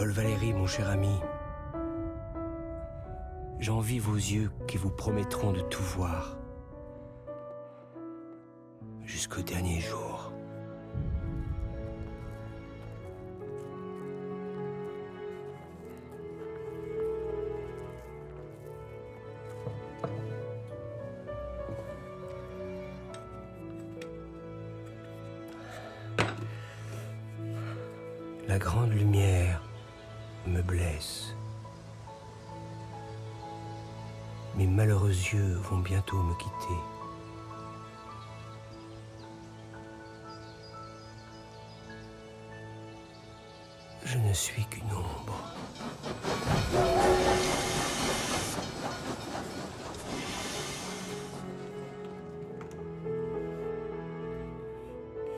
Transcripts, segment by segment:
Paul Valéry, mon cher ami, j'envie vos yeux qui vous promettront de tout voir jusqu'au dernier jour. La grande lumière me blesse. Mes malheureux yeux vont bientôt me quitter. Je ne suis qu'une ombre.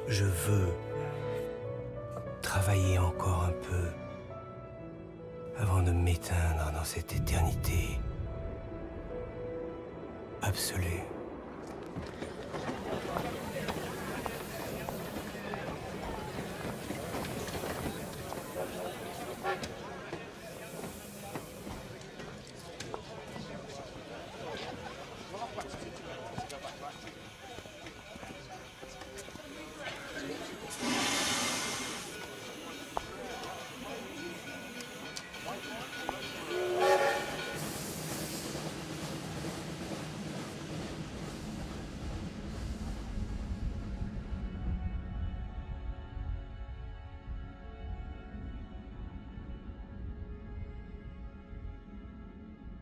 Je veux travailler encore un peu avant de m'éteindre dans cette éternité absolue.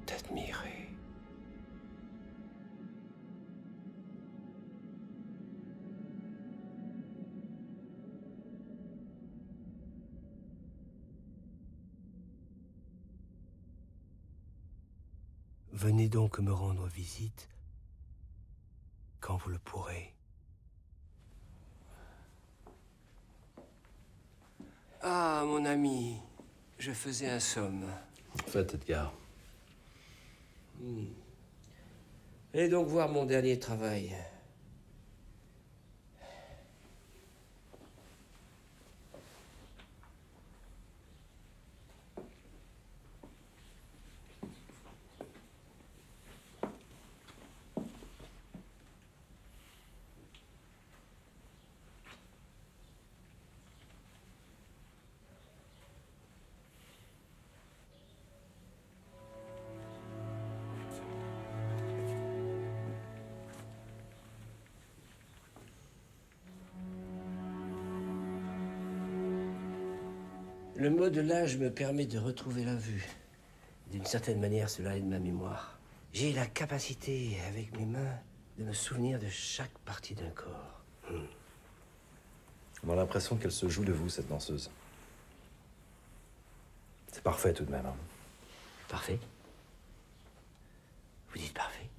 T'admirer. Venez donc me rendre visite quand vous le pourrez. Ah, mon ami, je faisais un somme. Faites, Edgar. Allez donc voir mon dernier travail. Le modelage me permet de retrouver la vue. D'une certaine manière, cela aide ma mémoire. J'ai la capacité, avec mes mains, de me souvenir de chaque partie d'un corps. On a l'impression qu'elle se joue de vous, cette danseuse. C'est parfait tout de même. Hein. Parfait? Vous dites parfait?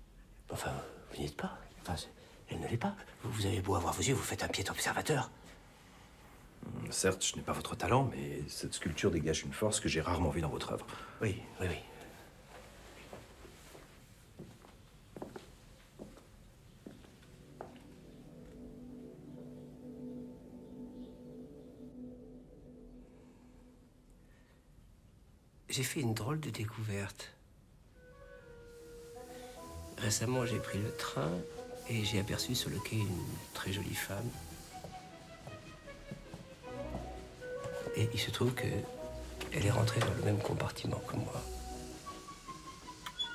Enfin, vous n'êtes pas. Enfin, elle ne l'est pas. Vous avez beau avoir vos yeux, vous faites un pied observateur. Certes, je n'ai pas votre talent, mais cette sculpture dégage une force que j'ai rarement vue dans votre œuvre. Oui, oui, oui. J'ai fait une drôle de découverte. Récemment, j'ai pris le train et j'ai aperçu sur le quai une très jolie femme. Et il se trouve qu'elle est rentrée dans le même compartiment que moi.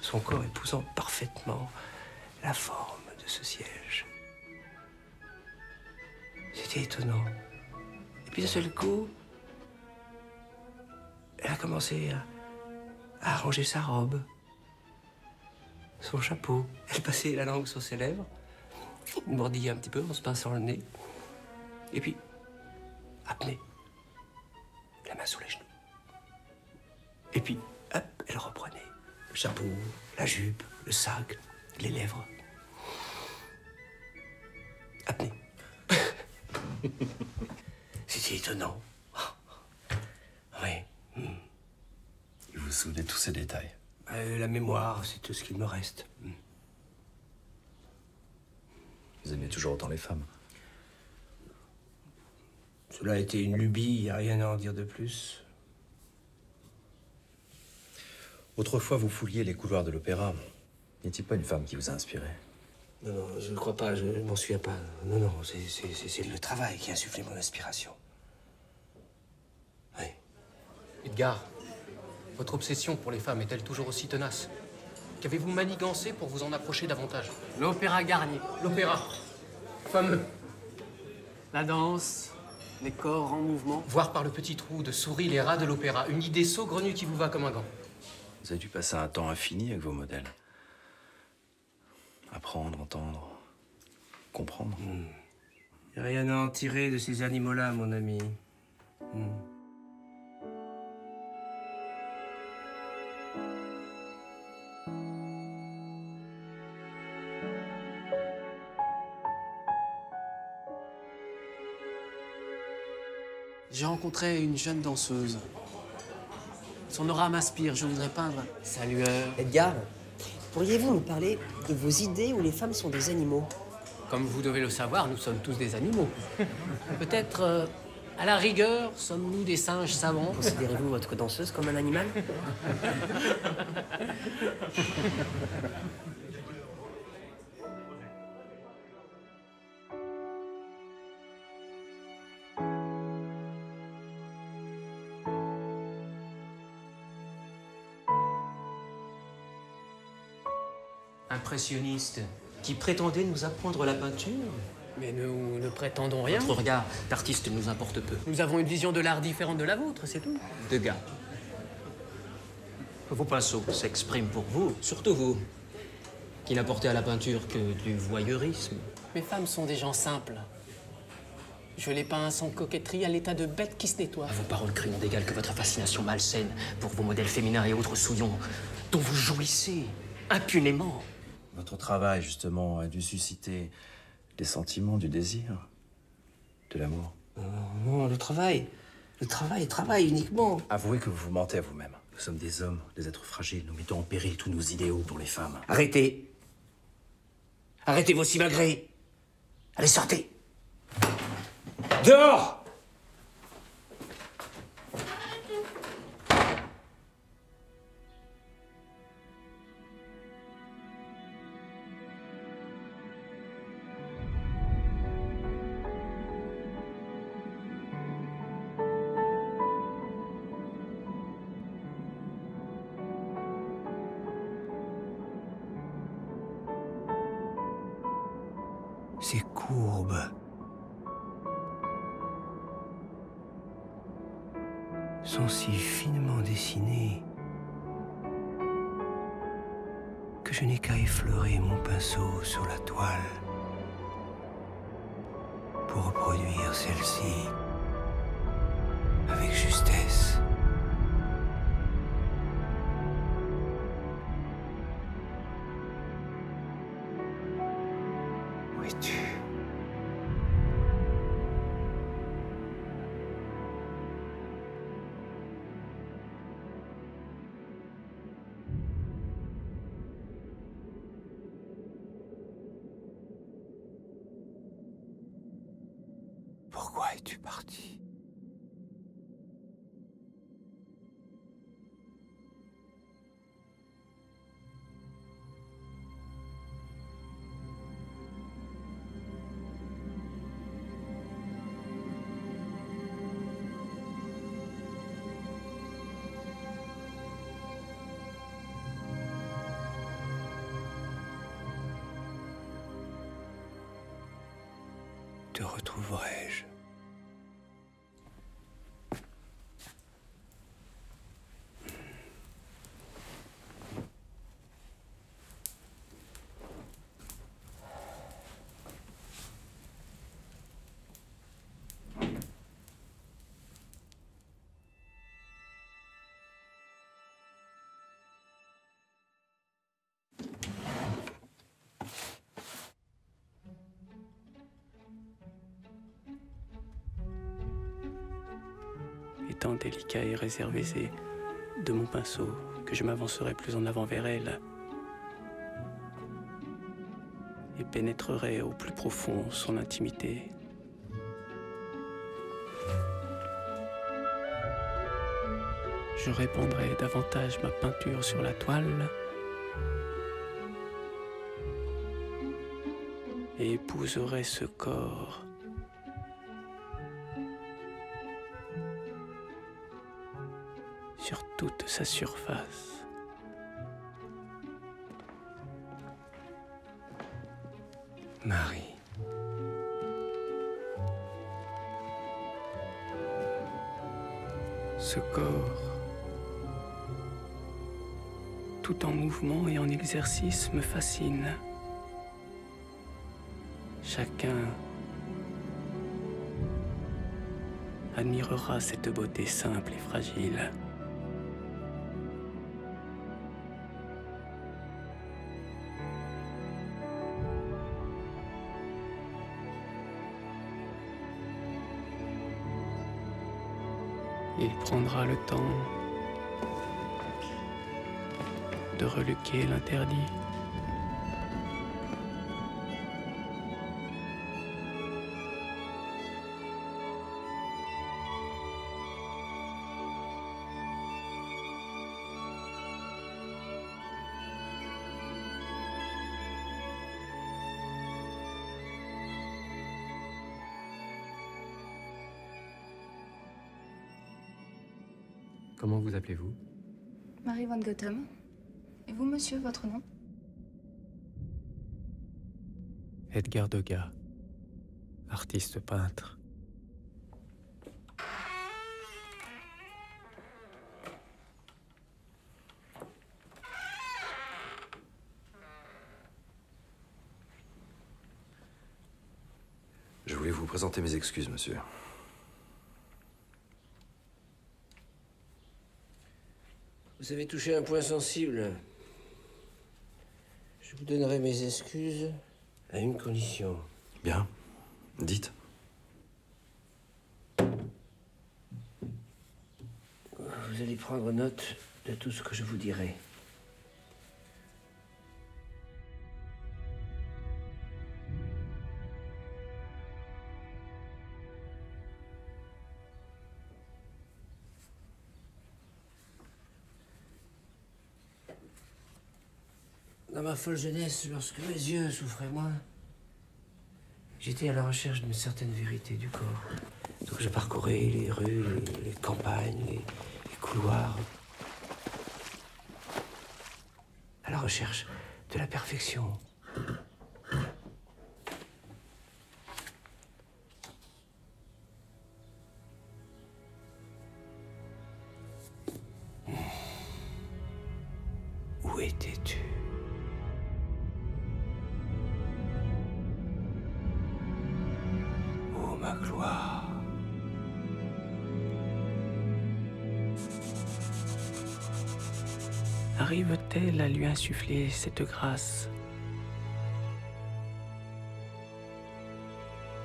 Son corps épousant parfaitement la forme de ce siège. C'était étonnant. Et puis d'un seul coup, elle a commencé à arranger sa robe, son chapeau. Elle passait la langue sur ses lèvres, mordillait un petit peu en se pinçant le nez. Et puis, apnée. La main sous les genoux. Et puis, hop, elle reprenait. Le chapeau, la jupe, le sac, les lèvres. Apnée. C'était étonnant. Oui. Et vous vous souvenez de tous ces détails? La mémoire, c'est tout ce qu'il me reste. Vous aimez toujours autant les femmes? Cela a été une lubie, il n'y a rien à en dire de plus. Autrefois, vous fouliez les couloirs de l'opéra. N'y a-t-il pas une femme qui vous a inspiré? Non, non, je ne crois pas, je m'en souviens pas. Non, non, c'est le travail qui a insufflé mon inspiration. Oui. Edgar, votre obsession pour les femmes est-elle toujours aussi tenace? Qu'avez-vous manigancé pour vous en approcher davantage? L'opéra Garnier. L'opéra. Fameux. La danse, les corps en mouvement. Voir par le petit trou de souris les rats de l'opéra. Une idée saugrenue qui vous va comme un gant. Vous avez dû passer un temps infini avec vos modèles. Apprendre, entendre, comprendre. Y a rien à en tirer de ces animaux-là, mon ami. J'ai rencontré une jeune danseuse. Son aura m'inspire, je voudrais peindre sa lueur. Edgar, pourriez-vous nous parler de vos idées où les femmes sont des animaux? Comme vous devez le savoir, nous sommes tous des animaux. Peut-être, à la rigueur, sommes-nous des singes savants? Considérez-vous votre danseuse comme un animal? Impressionniste, qui prétendait nous apprendre la peinture. Mais nous ne prétendons rien. Votre regard d'artiste nous importe peu. Nous avons une vision de l'art différente de la vôtre, c'est tout. Degas. Vos pinceaux s'expriment pour vous, surtout vous, qui n'apportez à la peinture que du voyeurisme. Mes femmes sont des gens simples. Je les peins sans coquetterie à l'état de bêtes qui se nettoient. Vos paroles crient n'ont d'égal que votre fascination malsaine pour vos modèles féminins et autres souillons dont vous jouissez impunément. Votre travail, justement, a dû susciter des sentiments, du désir, de l'amour. Non, le travail uniquement. Avouez que vous vous mentez à vous-même. Nous sommes des hommes, des êtres fragiles. Nous mettons en péril tous nos idéaux pour les femmes. Arrêtez. Arrêtez vos simagrées. Allez, sortez. Dehors! Ces courbes sont si finement dessinées que je n'ai qu'à effleurer mon pinceau sur la toile pour reproduire celle-ci avec justesse. Où es-tu? Pourquoi es-tu parti? Te retrouverai-je? Étant délicat et réservé, c'est de mon pinceau que je m'avancerai plus en avant vers elle et pénétrerai au plus profond son intimité. je répandrai davantage ma peinture sur la toile et épouserai ce corps sur toute sa surface. Marie. Ce corps, tout en mouvement et en exercice, me fascine. Chacun admirera cette beauté simple et fragile. Il prendra le temps de reluquer l'interdit. Comment vous appelez-vous? Marie Van Gotham. Et vous, monsieur, votre nom? Edgar Degas, artiste peintre. Je voulais vous présenter mes excuses, monsieur. Vous avez touché un point sensible. Je vous donnerai mes excuses à une condition. Bien. Dites. Vous allez prendre note de tout ce que je vous dirai. Dans ma folle jeunesse, lorsque mes yeux souffraient moins, j'étais à la recherche d'une certaine vérité du corps. Donc je parcourais les rues, les campagnes, les couloirs, à la recherche de la perfection. Où étais-tu? Oh, ma gloire. Arrive-t-elle à lui insuffler cette grâce,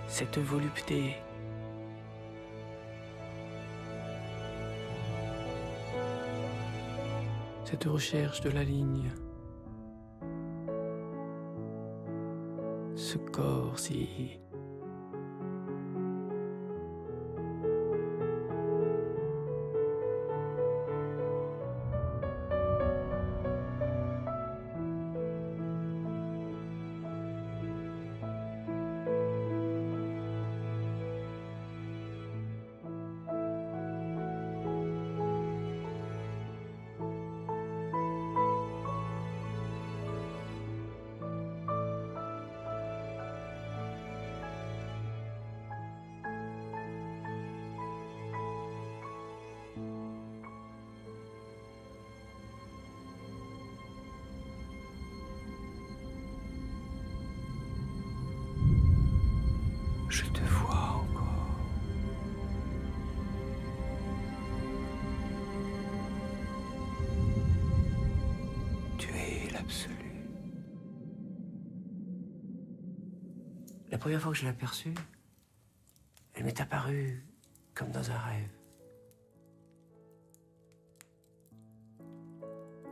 cette volupté, cette recherche de la ligne, ce corps si je te vois encore. Tu es l'absolu. La première fois que je l'ai aperçue, elle m'est apparue comme dans un rêve.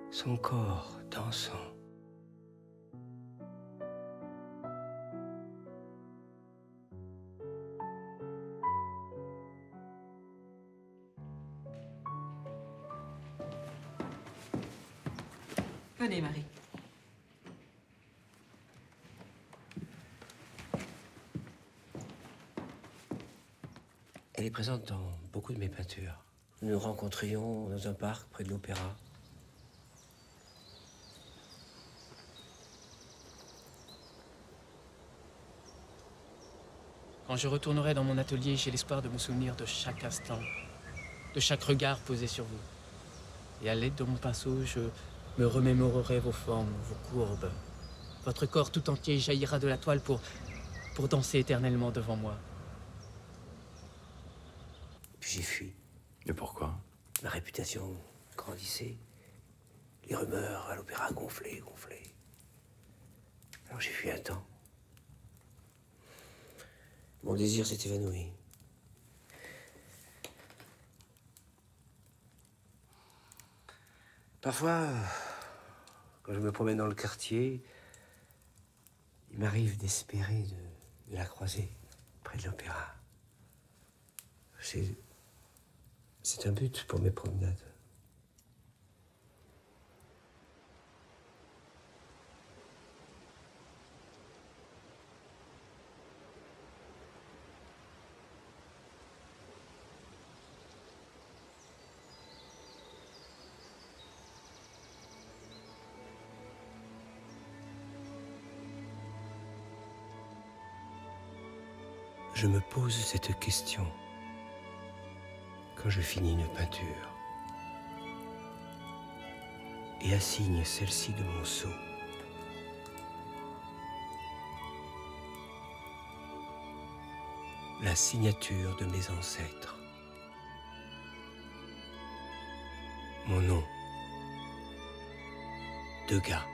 Son corps dansant. Marie. Elle est présente dans beaucoup de mes peintures. Nous nous rencontrions dans un parc près de l'opéra. Quand je retournerai dans mon atelier, j'ai l'espoir de me souvenir de chaque instant, de chaque regard posé sur vous. Et à l'aide de mon pinceau, je me remémorerai vos formes, vos courbes. Votre corps tout entier jaillira de la toile pour danser éternellement devant moi. Puis j'ai fui. Et pourquoi? Ma réputation grandissait. Les rumeurs à l'opéra gonflaient. Alors j'ai fui un temps. Mon désir s'est évanoui. Parfois, quand je me promène dans le quartier, il m'arrive d'espérer de la croiser près de l'opéra. C'est un but pour mes promenades. Je me pose cette question quand je finis une peinture et assigne celle-ci de mon sceau. La signature de mes ancêtres. Mon nom, Degas.